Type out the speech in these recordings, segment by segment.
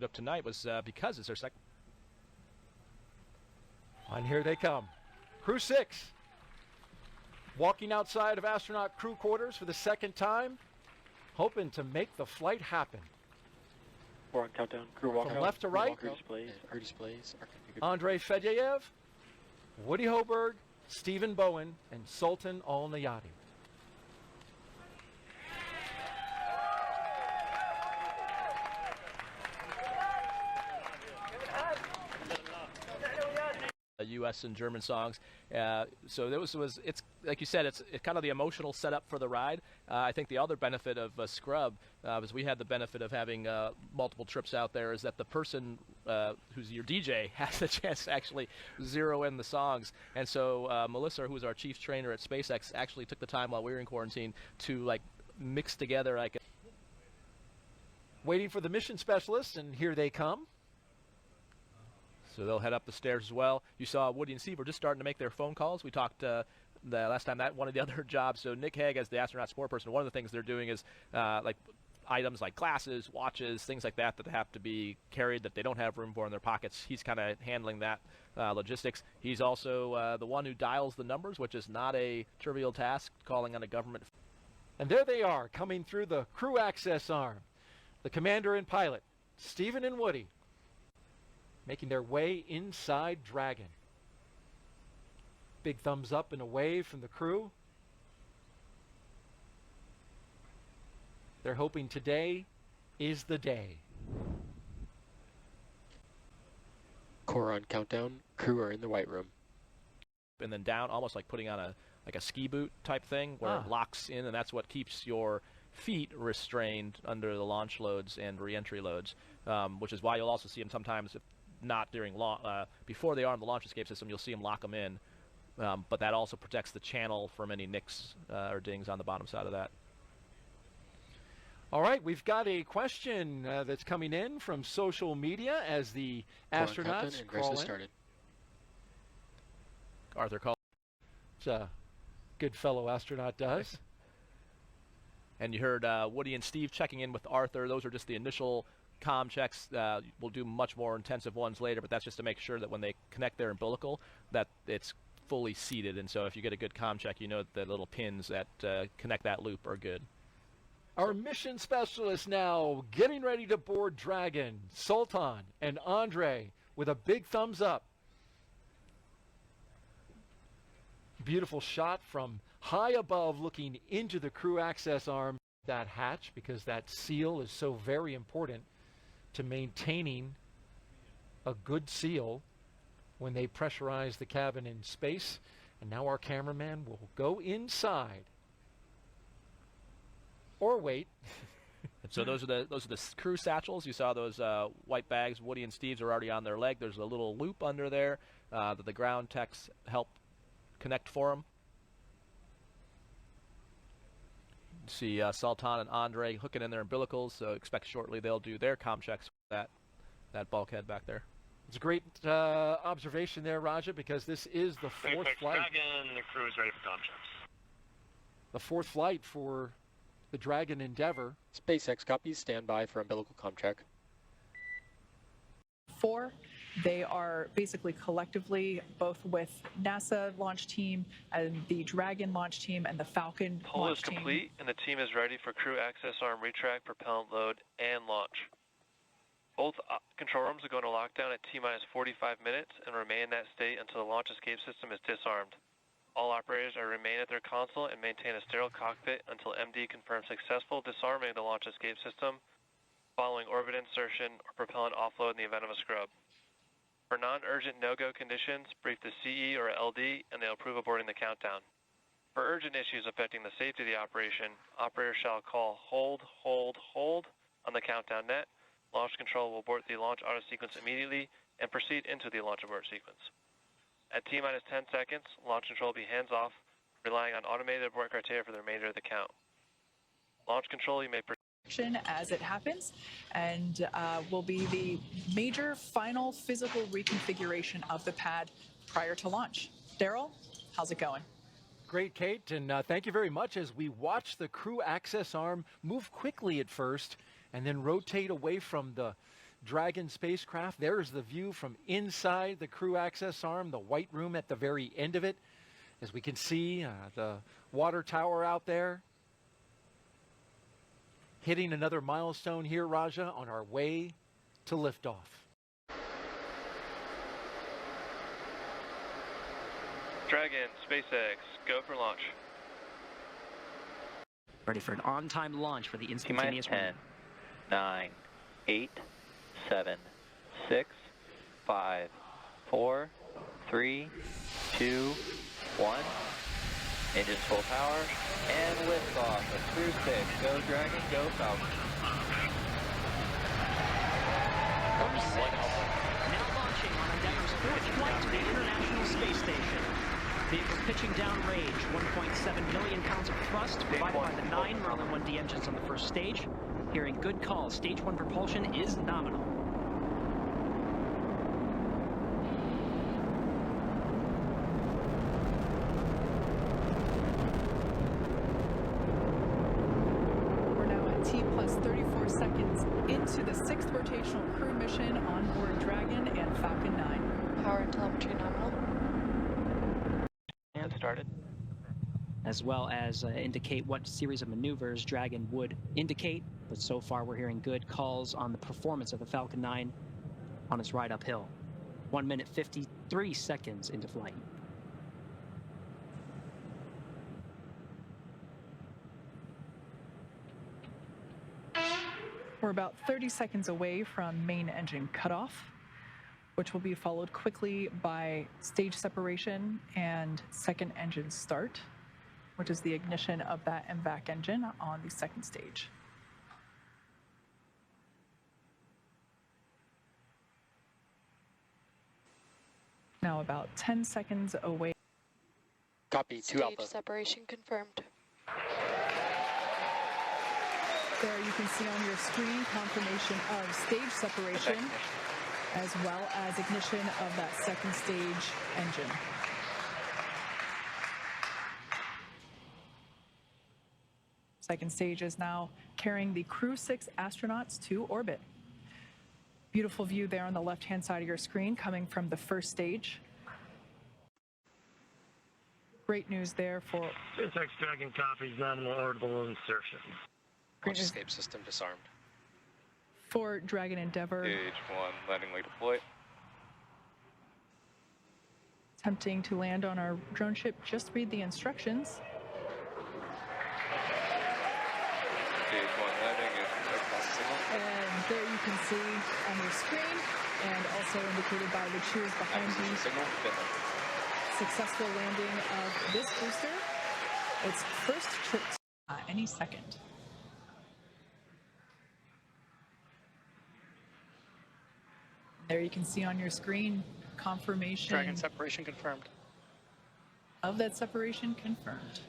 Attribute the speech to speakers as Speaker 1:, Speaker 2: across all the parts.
Speaker 1: of tonight was because it's their second.
Speaker 2: And here they come. Crew 6. Walking outside of astronaut crew quarters for the second time, hoping to make the flight happen.
Speaker 3: 4 on countdown. Crew walk
Speaker 2: From
Speaker 3: out.
Speaker 2: left to right.
Speaker 3: Crew displays.
Speaker 2: Andre Fedjajev, Woody Hoburg, Stephen Bowen, and Sultan Al-Nejadi.
Speaker 1: U.S. and German songs, so it's like you said, it's kind of the emotional setup for the ride. I think the other benefit of Scrub, is we had the benefit of having multiple trips out there, is that the person who's your DJ has a chance to actually zero in the songs. And so Melissa, who was our chief trainer at SpaceX, actually took the time while we were in quarantine to like mix together like.
Speaker 2: Waiting for the mission specialists, and here they come.
Speaker 1: So they'll head up the stairs as well. You saw Woody and Steve were just starting to make their phone calls. We talked the last time that one of the other jobs. So Nick Hague, as the astronaut support person, one of the things they're doing is like items like glasses, watches, things like that that have to be carried that they don't have room for in their pockets. He's kind of handling that logistics. He's also the one who dials the numbers, which is not a trivial task, calling on a government.
Speaker 2: And there they are, coming through the crew access arm. The commander and pilot, Stephen and Woody, making their way inside Dragon. Big thumbs up and a wave from the crew. They're hoping today is the day.
Speaker 3: Core on countdown. Crew are in the white room.
Speaker 1: And then down, almost like putting on a ski boot type thing where it locks in, and that's what keeps your feet restrained under the launch loads and re-entry loads, which is why you'll also see them sometimes, if not during before they arm the launch escape system, you'll see them lock them in, but that also protects the channel from any nicks or dings on the bottom side of that.
Speaker 2: All right, we've got a question that's coming in from social media as the astronauts crawl in.
Speaker 3: Started.
Speaker 1: Arthur called.
Speaker 2: It's a good fellow astronaut does.
Speaker 1: And you heard Woody and Steve checking in with Arthur. Those are just the initial comm checks. We'll do much more intensive ones later, but that's just to make sure that when they connect their umbilical, that it's fully seated. And so if you get a good comm check, you know that the little pins that connect that loop are good.
Speaker 2: Our mission specialists now getting ready to board Dragon, Sultan and Andre with a big thumbs up. Beautiful shot from high above looking into the crew access arm. That hatch, because that seal is so very important to maintaining a good seal when they pressurize the cabin in space. And now our cameraman will go inside. Or wait.
Speaker 1: So those are the crew satchels. You saw those white bags. Woody and Steve's are already on their leg. There's a little loop under there that the ground techs help connect for them. See Sultan and Andre hooking in their umbilicals, so expect shortly they'll do their comm checks with that bulkhead back there.
Speaker 2: It's a great observation there, Raja, because this is the fourth flight.
Speaker 4: Dragon, the crew is ready for comm checks.
Speaker 2: The fourth flight for the Dragon Endeavour.
Speaker 3: SpaceX copies. Stand by for umbilical comm check.
Speaker 5: 4. They are basically collectively, both with NASA launch team and the Dragon launch team and the Falcon
Speaker 6: Pull
Speaker 5: launch
Speaker 6: is complete, and the team is ready for crew access arm retract, propellant load, and launch. Both control rooms are going to lockdown at T-minus 45 minutes and remain in that state until the launch escape system is disarmed. All operators are remain at their console and maintain a sterile cockpit until MD confirms successful disarming of the launch escape system following orbit insertion or propellant offload in the event of a scrub. For non-urgent no-go conditions, brief the CE or LD and they'll approve aborting the countdown. For urgent issues affecting the safety of the operation, operators shall call hold on the countdown net. Launch control will abort the launch auto sequence immediately and proceed into the launch abort sequence. At T-minus 10 seconds, launch control will be hands-off, relying on automated abort criteria for the remainder of the count. Launch control, you may
Speaker 5: as it happens, and will be the major final physical reconfiguration of the pad prior to launch. Daryl, how's it going?
Speaker 2: Great, Kate, and thank you very much as we watch the crew access arm move quickly at first and then rotate away from the Dragon spacecraft. There's the view from inside the crew access arm, the white room at the very end of it. As we can see, the water tower out there. Hitting another milestone here, Raja, on our way to liftoff.
Speaker 6: Dragon, SpaceX, go for launch.
Speaker 7: Ready for an on-time launch for the instantaneous
Speaker 8: 10, 9, 8, 7, 6, 5, 4, 3, 2, 1. Engines full power and liftoff of Crew 6. Go Dragon, go Falcon.
Speaker 7: Now launching on Endeavour's fourth flight to the International Space Station. Vehicle pitching down range, 1.7 million pounds of thrust provided by the 9 Merlin 1D engines on the first stage. Hearing good calls, stage 1 propulsion is nominal.
Speaker 5: We're now at T plus 34 seconds into the 6th rotational crew mission on board Dragon and Falcon 9.
Speaker 9: Power and telemetry nominal.
Speaker 8: And started.
Speaker 7: As well as indicate what series of maneuvers Dragon would indicate. But so far we're hearing good calls on the performance of the Falcon 9 on its ride uphill. 1 minute 53 seconds into flight.
Speaker 5: We're about 30 seconds away from main engine cutoff, which will be followed quickly by stage separation and second engine start, which is the ignition of that MVAC engine on the second stage. Now about 10 seconds away.
Speaker 3: Copy, 2
Speaker 9: Stage
Speaker 3: Alpha.
Speaker 9: separation confirmed.
Speaker 5: There you can see on your screen confirmation of stage separation, as well as ignition of that second stage engine. Second stage is now carrying the Crew 6 astronauts to orbit. Beautiful view there on the left-hand side of your screen coming from the first stage. Great news there for
Speaker 4: SpaceX Dragon copies nominal orbital insertion.
Speaker 3: Launch escape system disarmed.
Speaker 5: for Dragon Endeavour.
Speaker 10: Stage 1, landing deploy.
Speaker 5: Attempting to land on our drone ship, just read the instructions.
Speaker 10: Stage 1 landing is signal.
Speaker 5: And there you can see on your screen, and also indicated by the cheers behind me,
Speaker 10: Signal,
Speaker 5: successful landing of this booster. Its first trip any second. There you can see on your screen confirmation
Speaker 3: Dragon separation confirmed.
Speaker 5: of that separation confirmed.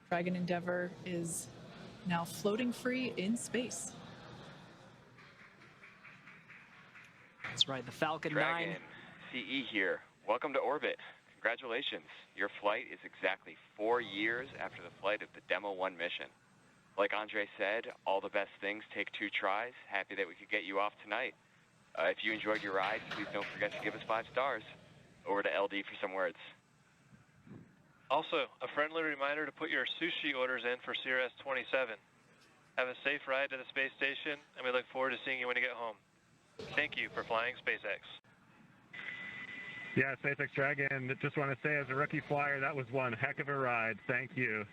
Speaker 5: Dragon Endeavour is now floating free in space.
Speaker 7: That's right, the Falcon
Speaker 10: Dragon
Speaker 7: 9.
Speaker 10: CE here. Welcome to orbit. Congratulations. Your flight is exactly 4 years after the flight of the Demo 1 mission. Like Andre said, all the best things take 2 tries. Happy that we could get you off tonight. If you enjoyed your ride, please don't forget to give us 5 stars. Over to LD for some words.
Speaker 6: Also, a friendly reminder to put your sushi orders in for CRS 27. Have a safe ride to the space station, and we look forward to seeing you when you get home. Thank you for flying SpaceX.
Speaker 11: Yeah, SpaceX Dragon, just want to say as a rookie flyer, that was one heck of a ride. Thank you.